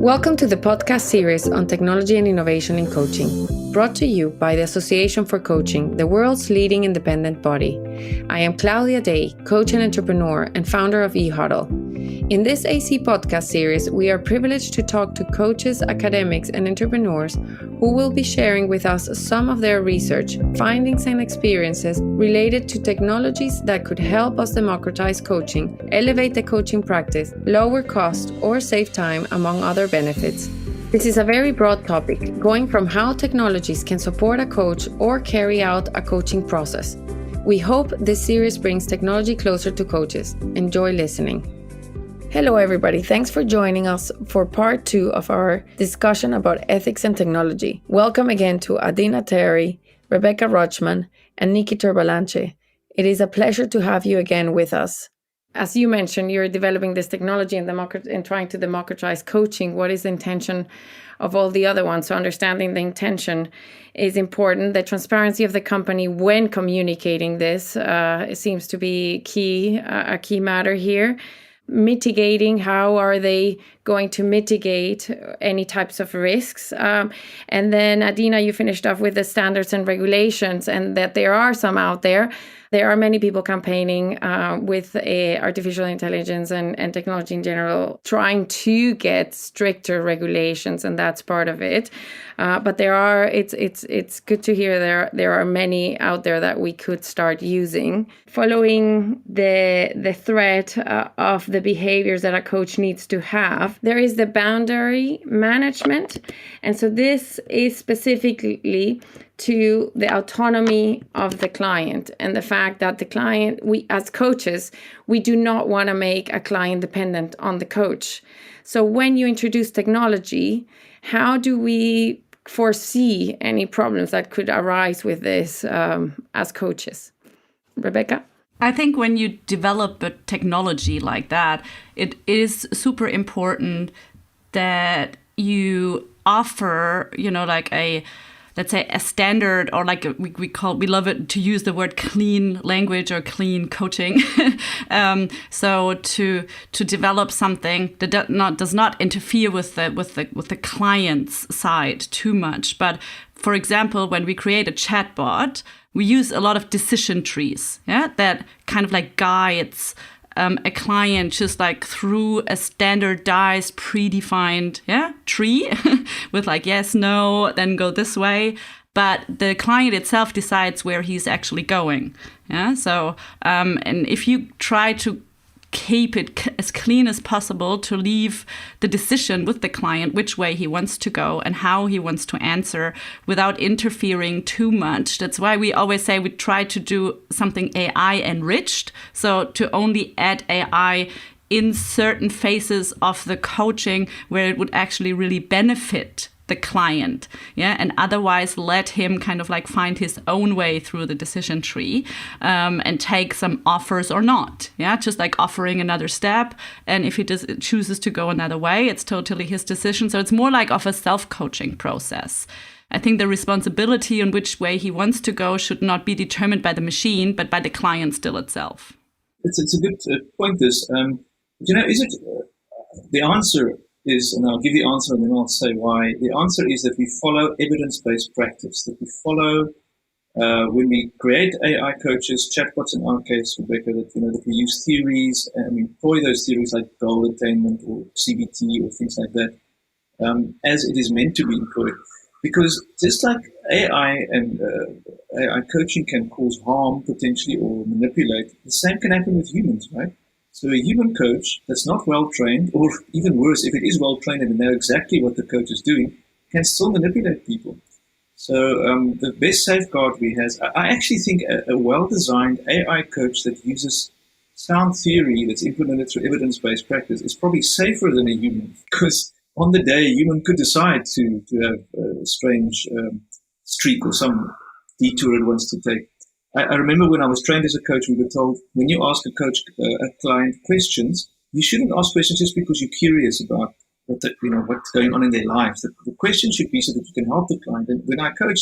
Welcome to the podcast series on technology and innovation in coaching, brought to you by the Association for Coaching, the world's leading independent body. I am Claudia Day, coach and entrepreneur and founder of eHuddle. In this AC podcast series, we are privileged to talk to coaches, academics, and entrepreneurs who will be sharing with us some of their research, findings, and experiences related to technologies that could help us democratize coaching, elevate the coaching practice, lower cost, or save time, among other benefits. This is a very broad topic, going from how technologies can support a coach or carry out a coaching process. We hope this series brings technology closer to coaches. Enjoy listening. Hello everybody, thanks for joining us for part 2 of our discussion about ethics and technology. Welcome again to Adina Tarry, Rebecca Rutschmann, and Nicky Terblanche. It is a pleasure to have you again with us. As you mentioned, you're developing this technology and trying to democratize coaching. What is the intention of all the other ones? So understanding the intention is important. The transparency of the company when communicating this seems to be a key matter here. Mitigating, how are they going to mitigate any types of risks? And then Adina, you finished off with the standards and regulations, and that there are some out there. There are many people campaigning with artificial intelligence and technology in general, trying to get stricter regulations, and that's part of it. But it's good to hear there are many out there that we could start using. Following the thread of the behaviors that a coach needs to have, there is the boundary management. And so this is specifically to the autonomy of the client and the fact that the client, we as coaches, we do not want to make a client dependent on the coach. So when you introduce technology, how do we foresee any problems that could arise with this as coaches? Rebecca? I think when you develop a technology like that, it is super important that you offer, let's say a standard, or like we love it to use the word clean language or clean coaching. So to develop something that does not interfere with the client's side too much. But for example, when we create a chatbot, we use a lot of decision trees, that kind of like guides a client just like through a standardized, predefined tree with like yes, no, then go this way. But the client itself decides where he's actually going. So and if you try to keep it as clean as possible, to leave the decision with the client, which way he wants to go and how he wants to answer without interfering too much. That's why we always say we try to do something AI enriched. So to only add AI in certain phases of the coaching where it would actually really benefit the client, and otherwise let him kind of like find his own way through the decision tree and take some offers or not, just like offering another step. And if he chooses to go another way, it's totally his decision. So it's more like of a self-coaching process. I think the responsibility on which way he wants to go should not be determined by the machine, but by the client still itself. It's a good point, this. Is it the answer is, and I'll give the answer and then I'll say why. The answer is that we follow evidence-based practice, that we follow when we create AI coaches, chatbots in our case, Rebecca, that we use theories and we employ those theories like goal attainment or CBT or things like that as it is meant to be employed. Because just like AI and AI coaching can cause harm potentially or manipulate, the same can happen with humans, right? So a human coach that's not well-trained, or even worse, if it is well-trained and they know exactly what the coach is doing, can still manipulate people. So the best safeguard we have, I actually think a well-designed AI coach that uses sound theory that's implemented through evidence-based practice is probably safer than a human, because on the day a human could decide to have a strange streak or some detour it wants to take. I remember when I was trained as a coach, we were told when you ask a client questions, you shouldn't ask questions just because you're curious about what's going on in their lives. The question should be so that you can help the client. And when I coach,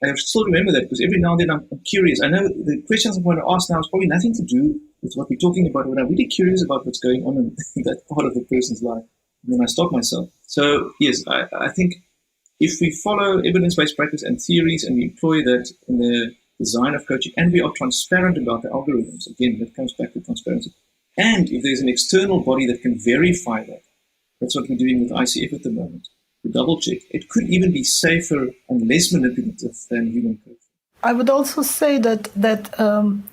I still remember that because every now and then I'm curious. I know the questions I'm going to ask now is probably nothing to do with what we're talking about, but I'm really curious about what's going on in that part of the person's life. then I stop myself. So yes, I think if we follow evidence-based practice and theories and we employ that in the design of coaching, and we are transparent about the algorithms, again, that comes back to transparency. And if there's an external body that can verify that, that's what we're doing with ICF at the moment, to double check. It could even be safer and less manipulative than human coaching. I would also say that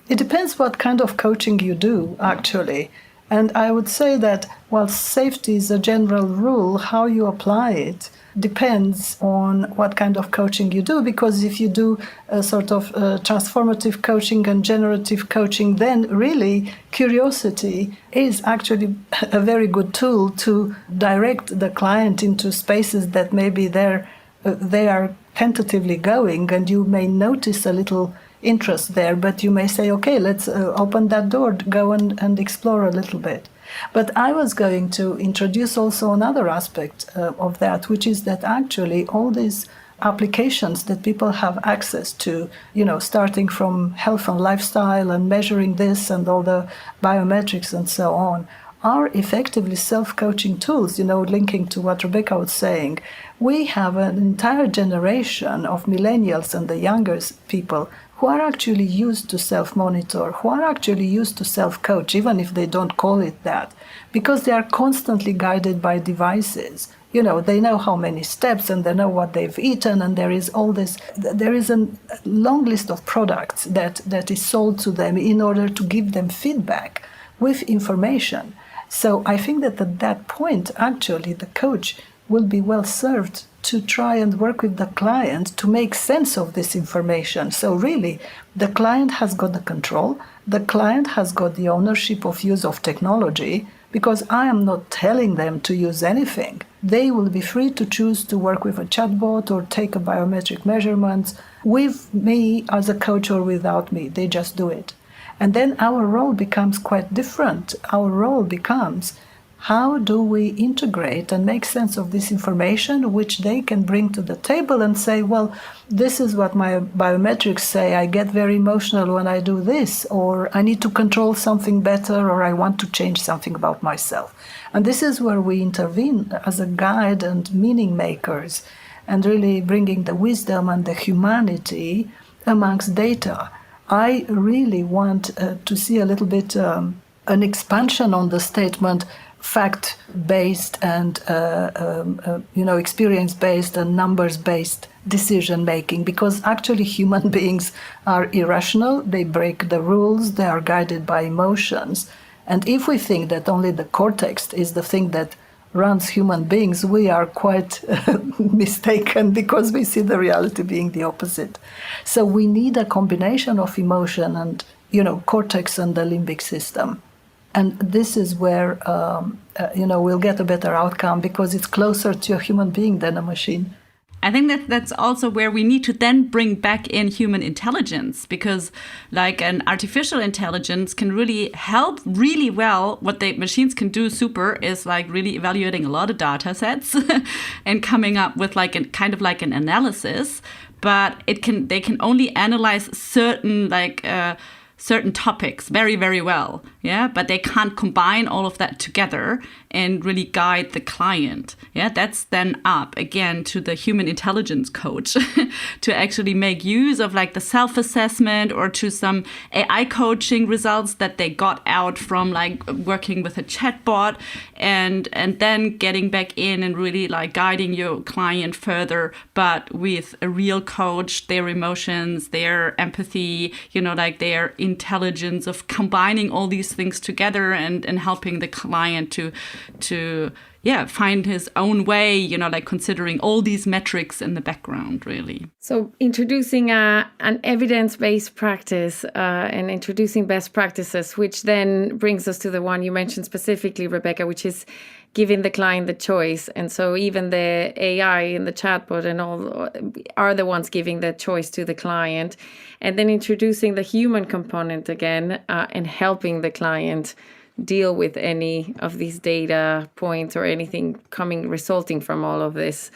it depends what kind of coaching you do, actually. And I would say that while safety is a general rule, how you apply it depends on what kind of coaching you do. Because if you do a sort of transformative coaching and generative coaching, then really curiosity is actually a very good tool to direct the client into spaces that maybe they are tentatively going, and you may notice a little interest there, but you may say, okay, let's open that door, go and explore a little bit. But I was going to introduce also another aspect of that, which is that actually all these applications that people have access to, starting from health and lifestyle and measuring this and all the biometrics and so on, are effectively self-coaching tools, linking to what Rebecca was saying. We have an entire generation of millennials and the younger people who are actually used to self-monitor, who are actually used to self-coach, even if they don't call it that, because they are constantly guided by devices. They know how many steps and they know what they've eaten, and there is a long list of products that is sold to them in order to give them feedback with information. So I think that at that point, actually, the coach will be well served to try and work with the client to make sense of this information. So really, the client has got the control, the client has got the ownership of use of technology, because I am not telling them to use anything. They will be free to choose to work with a chatbot or take a biometric measurement with me as a coach or without me. They just do it. And then our role becomes quite different. Our role becomes, how do we integrate and make sense of this information, which they can bring to the table and say, well, this is what my biometrics say. I get very emotional when I do this, or I need to control something better, or I want to change something about myself. And this is where we intervene as a guide and meaning makers, and really bringing the wisdom and the humanity amongst data. I really want to see a little bit an expansion on the statement fact-based and experience-based and numbers-based decision-making, because actually human beings are irrational, they break the rules, they are guided by emotions. And if we think that only the cortex is the thing that runs human beings, we are quite mistaken, because we see the reality being the opposite. So we need a combination of emotion and, cortex and the limbic system. And this is where, we'll get a better outcome, because it's closer to a human being than a machine. I think that's also where we need to then bring back in human intelligence, because like an artificial intelligence can really help really well. What the machines can do super is like really evaluating a lot of data sets and coming up with like an analysis, but they can only analyze certain topics very, very well, but they can't combine all of that together and really guide the client. That's then up again to the human intelligence coach to actually make use of like the self-assessment or to some AI coaching results that they got out from like working with a chatbot, and then getting back in and really like guiding your client further, but with a real coach, their emotions, their empathy, like their intelligence of combining all these things together and helping the client to find his own way, like considering all these metrics in the background, really. So introducing an evidence-based practice and introducing best practices, which then brings us to the one you mentioned specifically, Rebecca, which is giving the client the choice. And so even the AI and the chatbot and all are the ones giving the choice to the client. And then introducing the human component again and helping the client deal with any of these data points or anything resulting from all of this,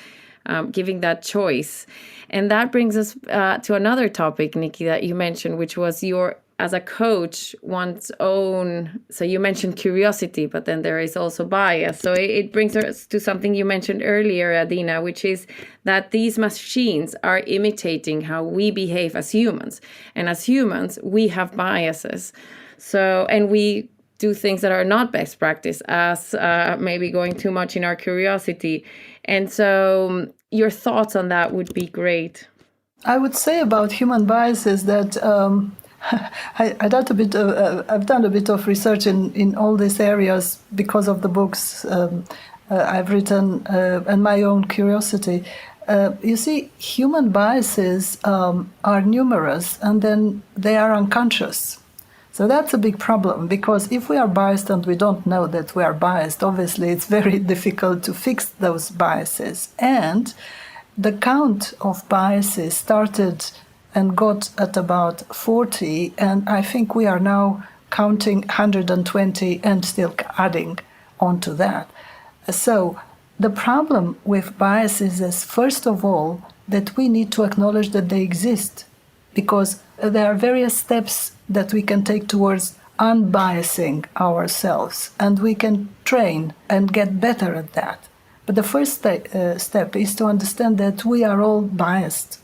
giving that choice. And that brings us to another topic, Nicky, that you mentioned, which was your as a coach, one's own, so you mentioned curiosity, but then there is also bias. So it brings us to something you mentioned earlier, Adina, which is that these machines are imitating how we behave as humans. And as humans, we have biases. So, and we do things that are not best practice, as maybe going too much in our curiosity. And so your thoughts on that would be great. I would say about human biases that I've done a bit of research in all these areas because of the books I've written and my own curiosity. You see, human biases are numerous, and then they are unconscious. So that's a big problem, because if we are biased and we don't know that we are biased, obviously it's very difficult to fix those biases. And the count of biases started and got at about 40, and I think we are now counting 120 and still adding on to that. So the problem with biases is, first of all, that we need to acknowledge that they exist, because there are various steps that we can take towards unbiasing ourselves, and we can train and get better at that. But the first step is to understand that we are all biased.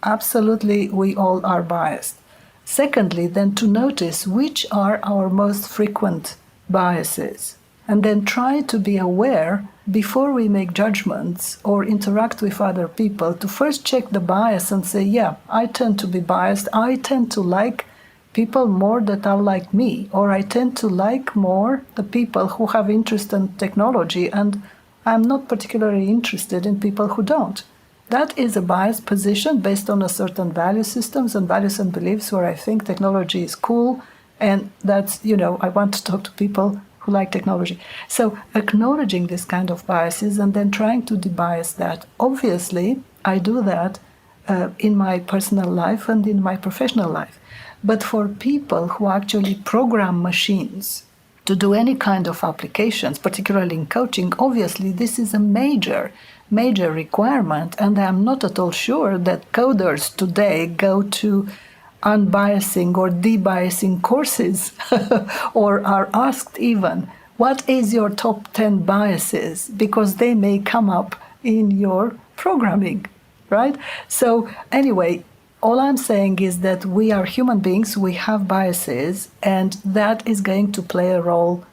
Absolutely, we all are biased. Secondly, then to notice which are our most frequent biases, and then try to be aware before we make judgments or interact with other people, to first check the bias and say, yeah, I tend to be biased. I tend to like people more that are like me, or I tend to like more the people who have interest in technology, and I'm not particularly interested in people who don't. That is a biased position based on a certain value systems and values and beliefs, where I think technology is cool, and that's, I want to talk to people who like technology. So acknowledging this kind of biases and then trying to debias that. Obviously, I do that in my personal life and in my professional life. But for people who actually program machines to do any kind of applications, particularly in coaching, obviously this is a major requirement. And I'm not at all sure that coders today go to unbiasing or debiasing courses or are asked even, what is your top 10 biases? Because they may come up in your programming, right? So anyway, all I'm saying is that we are human beings, we have biases, and that is going to play a role,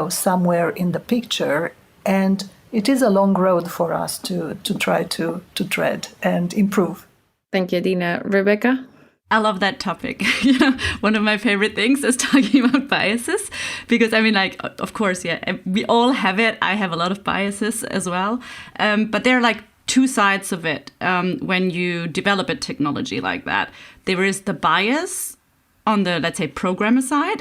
somewhere in the picture. And it is a long road for us to try to tread and improve. Thank you, Adina. Rebecca? I love that topic. One of my favorite things is talking about biases, because of course, yeah, we all have it. I have a lot of biases as well. But there are two sides of it when you develop a technology like that. There is the bias on the, let's say, programmer side,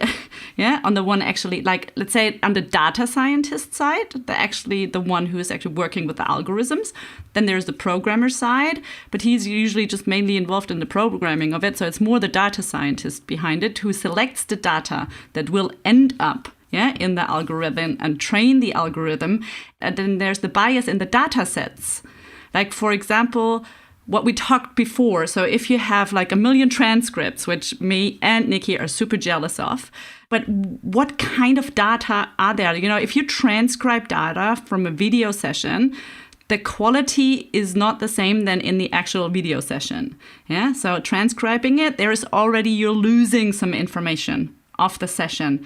yeah, on the one actually, let's say on the data scientist side, the one who is actually working with the algorithms. Then there's the programmer side, but he's usually just mainly involved in the programming of it. So it's more the data scientist behind it who selects the data that will end up in the algorithm and train the algorithm. And then there's the bias in the data sets. Like, for example, what we talked before. So if you have 1 million transcripts, which me and Nicky are super jealous of, but what kind of data are there? If you transcribe data from a video session, the quality is not the same than in the actual video session. Yeah. So transcribing it, you're losing some information of the session.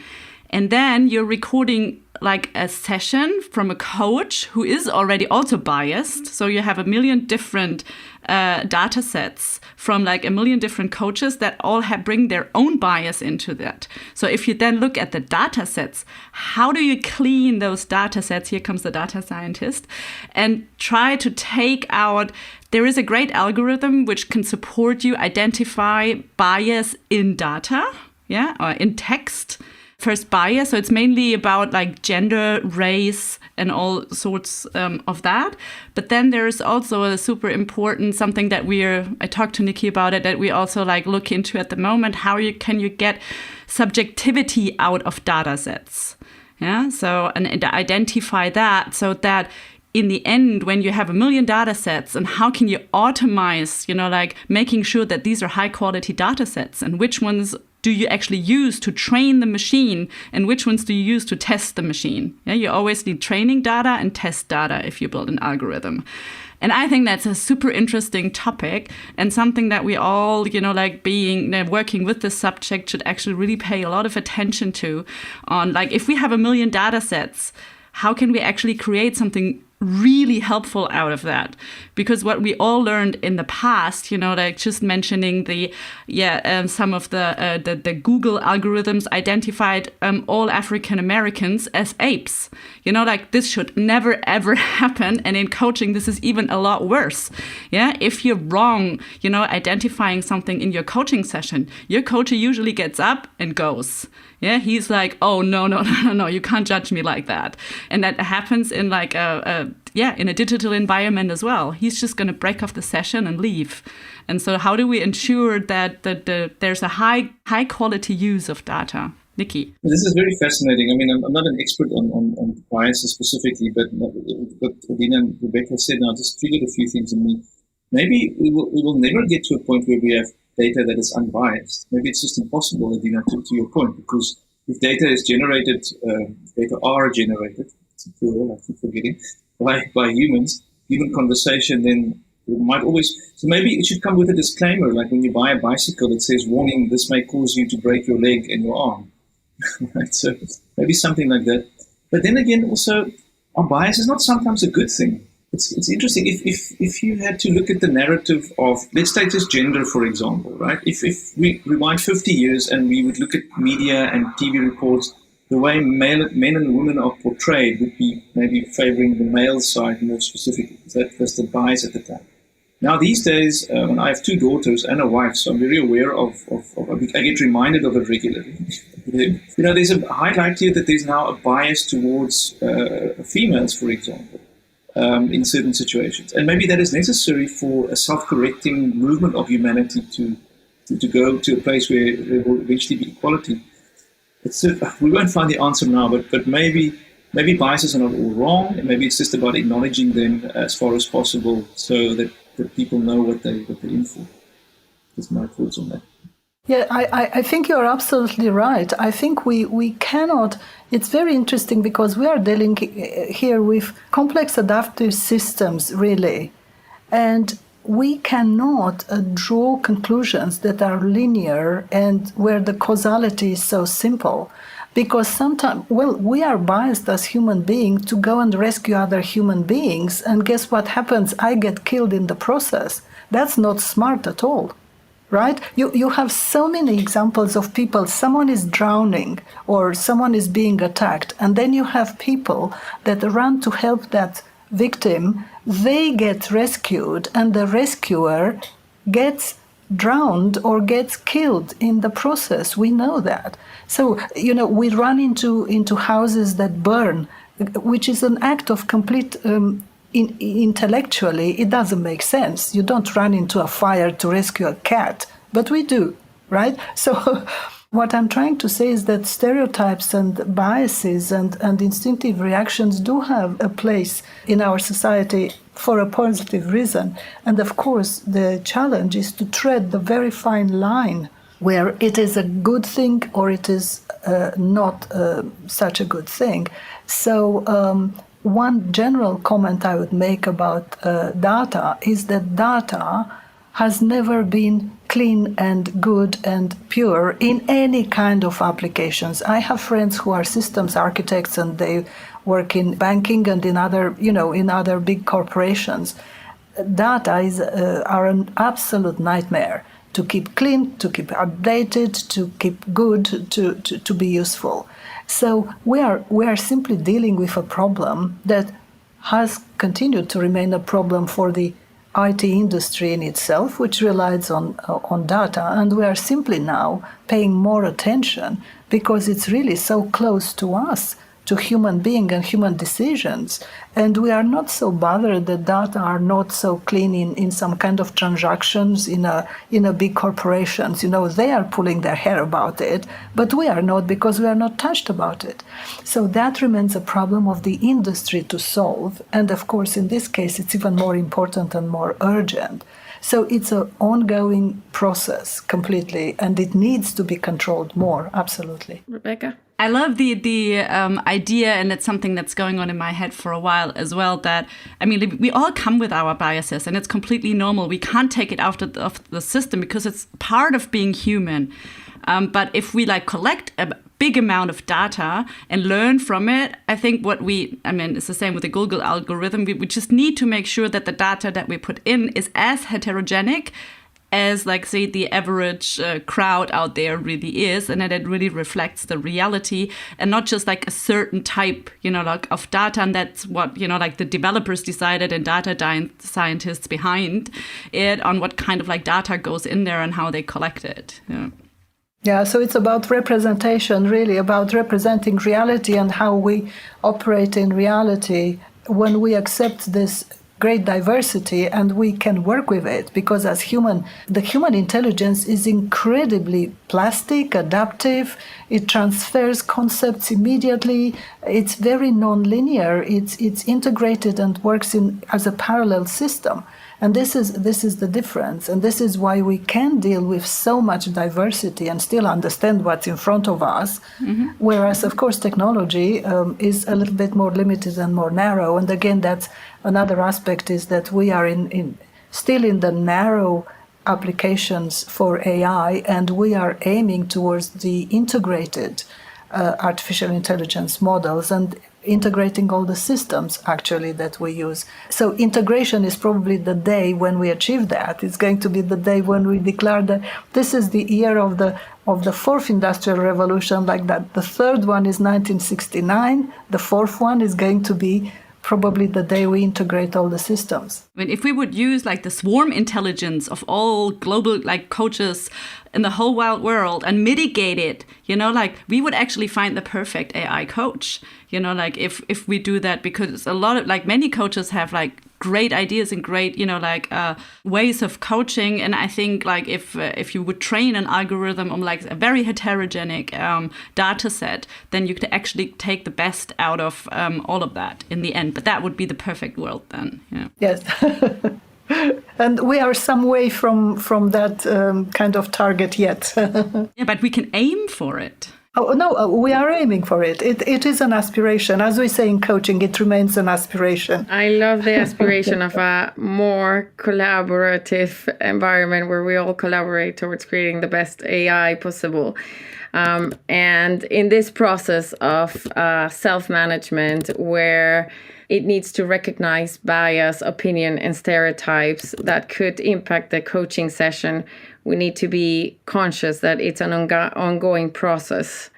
And then you're recording a session from a coach who is already also biased. So you have 1 million different data sets from 1 million different coaches that all bring their own bias into that. So if you then look at the data sets, how do you clean those data sets? Here comes the data scientist, and try to take out. There is a great algorithm which can support you identify bias in data, or in text. First bias, so it's mainly about gender, race, and all sorts of that. But then there's also a super important something that I talked to Nicky about it, that we also look into at the moment. How can you get subjectivity out of data sets? Yeah, so and identify that, so that in the end, when you have 1 million data sets, and how can you automate, making sure that these are high quality data sets, and which ones do you actually use to train the machine, and which ones do you use to test the machine? Yeah, you always need training data and test data if you build an algorithm. And I think that's a super interesting topic, and something that we all, working with this subject should actually really pay a lot of attention to, on like, if we have 1 million data sets, how can we actually create something really helpful out of that? Because what we all learned in the past, just mentioning some of the Google algorithms identified all African Americans as apes. This should never ever happen. And in coaching, this is even a lot worse. Yeah, if you're wrong, identifying something in your coaching session, your coach usually gets up and goes. Yeah, he's like, oh, no, you can't judge me like that. And that happens in in a digital environment as well. He's just going to break off the session and leave. And so how do we ensure that there's a high quality use of data? Nicky. This is very fascinating. I mean, I'm not an expert on biases specifically, but what Adina and Rebecca said now just triggered a few things in me. Maybe we will never get to a point where we have data that is unbiased. Maybe it's just impossible, Adina, to your point, because if data is generated, data are generated, it's a plural, I keep forgetting, by humans, human conversation, then it might always, so maybe it should come with a disclaimer, like when you buy a bicycle, it says, warning, this may cause you to break your leg and your arm. Right? So maybe something like that. But then again, also, our bias is not sometimes a good thing. It's interesting if you had to look at the narrative of, let's take just gender, for example, right? If we rewind 50 years and we would look at media and TV reports, the way men and women are portrayed would be maybe favoring the male side more specifically. That was the bias at the time. Now, these days, I have 2 daughters and a wife, so I'm very aware of I get reminded of it regularly. There's a high likelihood that there's now a bias towards females, for example. In certain situations. And maybe that is necessary for a self-correcting movement of humanity to go to a place where there will eventually be equality. We won't find the answer now, but maybe biases are not all wrong, and maybe it's just about acknowledging them as far as possible so that people know what they're in for. That's my thoughts on that. Yeah, I think you're absolutely right. I think we cannot, it's very interesting because we are dealing here with complex adaptive systems, really. And we cannot draw conclusions that are linear and where the causality is so simple. Because sometimes, we are biased as human beings to go and rescue other human beings. And guess what happens? I get killed in the process. That's not smart at all. Right? You have so many examples of people, someone is drowning or someone is being attacked, and then you have people that run to help that victim, they get rescued, and the rescuer gets drowned or gets killed in the process. We know that. So, we run into houses that burn, which is an act of complete intellectually, it doesn't make sense. You don't run into a fire to rescue a cat, but we do, right? So what I'm trying to say is that stereotypes and biases and instinctive reactions do have a place in our society for a positive reason. And of course, the challenge is to tread the very fine line where it is a good thing or it is not such a good thing. So one general comment I would make about data is that data has never been clean and good and pure in any kind of applications. I have friends who are systems architects and they work in banking and in other big corporations. Data are an absolute nightmare to keep clean, to keep updated, to keep good, to be useful. So we are simply dealing with a problem that has continued to remain a problem for the IT industry in itself, which relies on data, and we are simply now paying more attention because it's really so close to us, to human being and human decisions, and we are not so bothered that data are not so clean in some kind of transactions in a big corporations. They are pulling their hair about it, but we are not, because we are not touched about it. So that remains a problem of the industry to solve, and of course in this case it's even more important and more urgent. So it's an ongoing process completely, and it needs to be controlled more, absolutely. Rebecca? I love the idea, and it's something that's going on in my head for a while as well, that, I mean, we all come with our biases, and it's completely normal. We can't take it out of the system because it's part of being human. But if we collect a big amount of data and learn from it, I think it's the same with the Google algorithm. We just need to make sure that the data that we put in is as heterogenic as, say, the average crowd out there really is, and that it really reflects the reality and not just a certain type, of data. And that's what, the developers decided and data scientists behind it on what kind of data goes in there and how they collect it. Yeah. Yeah, so it's about representation, really, about representing reality and how we operate in reality when we accept this great diversity and we can work with it, because the human intelligence is incredibly plastic, adaptive. It transfers concepts immediately. It's very non-linear. It's integrated and works as a parallel system. And this is the difference. And this is why we can deal with so much diversity and still understand what's in front of us. Mm-hmm. Whereas, of course, technology is a little bit more limited and more narrow. And again, that's another aspect, is that we are still in the narrow applications for AI, and we are aiming towards the integrated artificial intelligence models and integrating all the systems actually that we use. So integration is probably the day when we achieve that. It's going to be the day when we declare that this is the year of the fourth industrial revolution, like that. The third one is 1969. The fourth one is going to be probably the day we integrate all the systems. I mean, if we would use the swarm intelligence of all global coaches in the whole wide world and mitigate it, we would actually find the perfect AI coach, if we do that, because a lot of many coaches have great ideas and great, ways of coaching. And I think if you would train an algorithm on a very heterogenic data set, then you could actually take the best out of all of that in the end. But that would be the perfect world then. Yeah. Yes. And we are some way from that kind of target yet. Yeah, but we can aim for it. Oh, no, we are aiming for it. It is an aspiration. As we say in coaching, it remains an aspiration. I love the aspiration of a more collaborative environment where we all collaborate towards creating the best AI possible. And in this process of self-management, where it needs to recognize bias, opinion, and stereotypes that could impact the coaching session, we need to be conscious that it's an ongoing process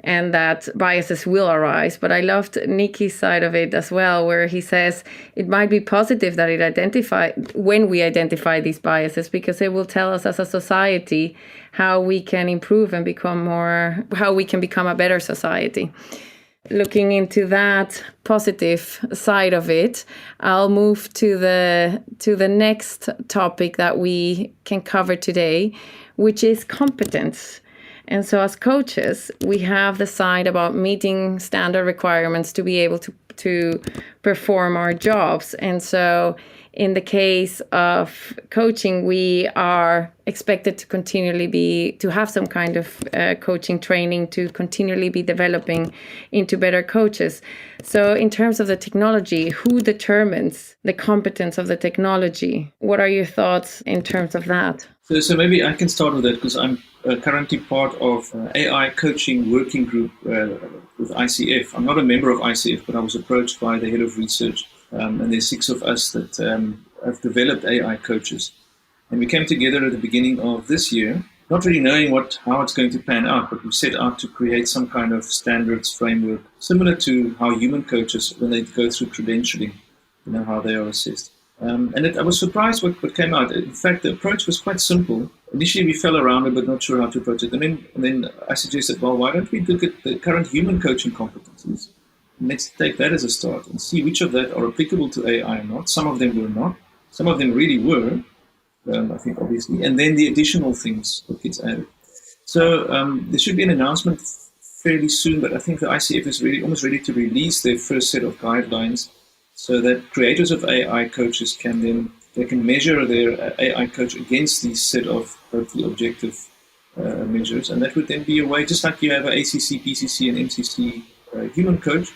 and that biases will arise. But I loved Nicky's side of it as well, where he says it might be positive that when we identify these biases, because it will tell us as a society how we can improve and how we can become a better society. Looking into that positive side of it, I'll move to the next topic that we can cover today, which is competence. And so as coaches, we have the side about meeting standard requirements to be able to perform our jobs. And so in the case of coaching, we are expected to have some kind of coaching training to continually be developing into better coaches. So in terms of the technology, who determines the competence of the technology? What are your thoughts in terms of that? So maybe I can start with that, because I'm currently part of AI coaching working group with ICF. I'm not a member of ICF, but I was approached by the head of research. And there's 6 of us that have developed AI coaches. And we came together at the beginning of this year, not really knowing how it's going to pan out, but we set out to create some kind of standards framework, similar to how human coaches, when they go through credentialing, how they are assessed. I was surprised what came out. In fact, the approach was quite simple. Initially, we fell around it, but not sure how to approach it. And then I suggested, well, why don't we look at the current human coaching competencies? Let's take that as a start and see which of that are applicable to AI or not. Some of them were not. Some of them really were, I think, obviously. And then the additional things that gets added. So there should be an announcement fairly soon, but I think the ICF is almost ready to release their first set of guidelines so that creators of AI coaches can then they can measure their AI coach against these set of hopefully objective measures. And that would then be a way, just like you have an ACC, PCC, and MCC human coach,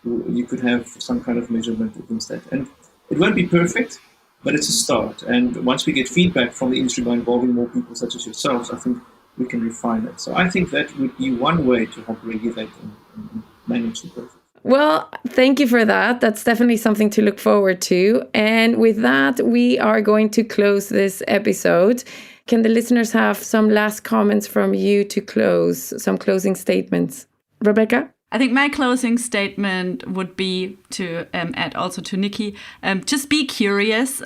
you could have some kind of measurement against that. And it won't be perfect, but it's a start. And once we get feedback from the industry by involving more people such as yourselves, I think we can refine it. So I think that would be one way to help regulate and manage the process. Well, thank you for that. That's definitely something to look forward to. And with that, we are going to close this episode. Can the listeners have some last comments from you to close, some closing statements? Rebecca? I think my closing statement would be to add also to Nicky, just be curious,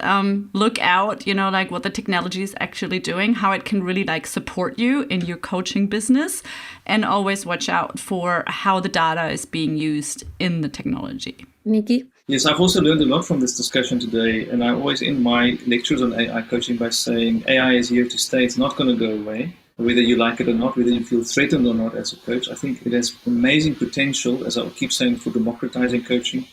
look out, like what the technology is actually doing, how it can really like support you in your coaching business, and always watch out for how the data is being used in the technology. Nicky? Yes, I've also learned a lot from this discussion today, and I always end my lectures on AI coaching by saying AI is here to stay, it's not going to go away. Whether you like it or not, whether you feel threatened or not as a coach, I think it has amazing potential, as I keep saying, for democratizing coaching.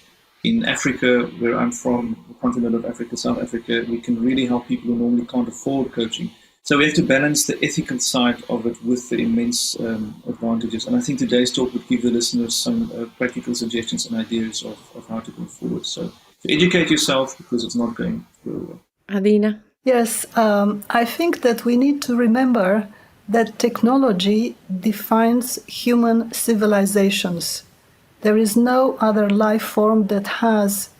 In Africa, where I'm from, the continent of Africa, South Africa, we can really help people who normally can't afford coaching. So we have to balance the ethical side of it with the immense advantages. And I think today's talk would give the listeners some practical suggestions and ideas of how to go forward. So educate yourself, because it's not going to go away. Adina? Yes, I think that we need to remember that technology defines human civilizations. There is no other life form that has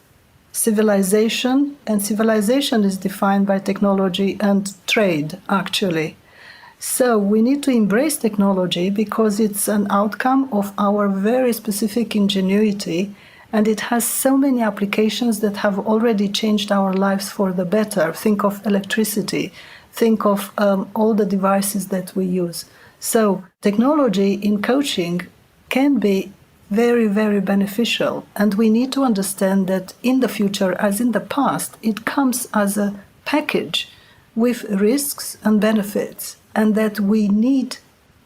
civilization, and civilization is defined by technology and trade, actually. So we need to embrace technology because it's an outcome of our very specific ingenuity, and it has so many applications that have already changed our lives for the better. Think of electricity. Think of all the devices that we use. So technology in coaching can be very, very beneficial. And we need to understand that in the future, as in the past, it comes as a package with risks and benefits, and that we need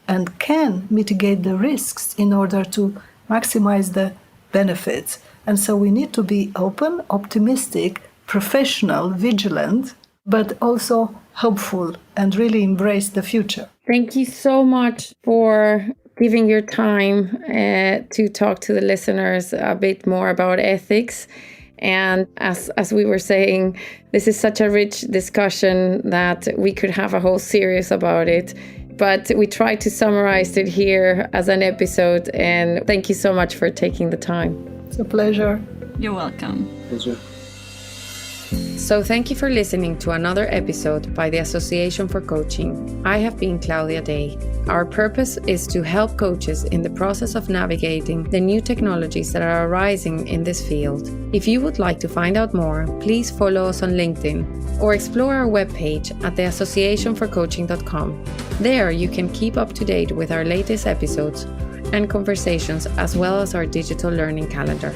and can mitigate the risks in order to maximize the benefits. And so we need to be open, optimistic, professional, vigilant, but also hopeful and really embrace the future. Thank you so much for giving your time to talk to the listeners a bit more about ethics. And as we were saying, this is such a rich discussion that we could have a whole series about it. But we tried to summarize it here as an episode. And thank you so much for taking the time. It's a pleasure. You're welcome. Pleasure. So thank you for listening to another episode by the Association for Coaching. I have been Claudia Day. Our purpose is to help coaches in the process of navigating the new technologies that are arising in this field. If you would like to find out more, please follow us on LinkedIn or explore our webpage at theassociationforcoaching.com. There you can keep up to date with our latest episodes and conversations, as well as our digital learning calendar.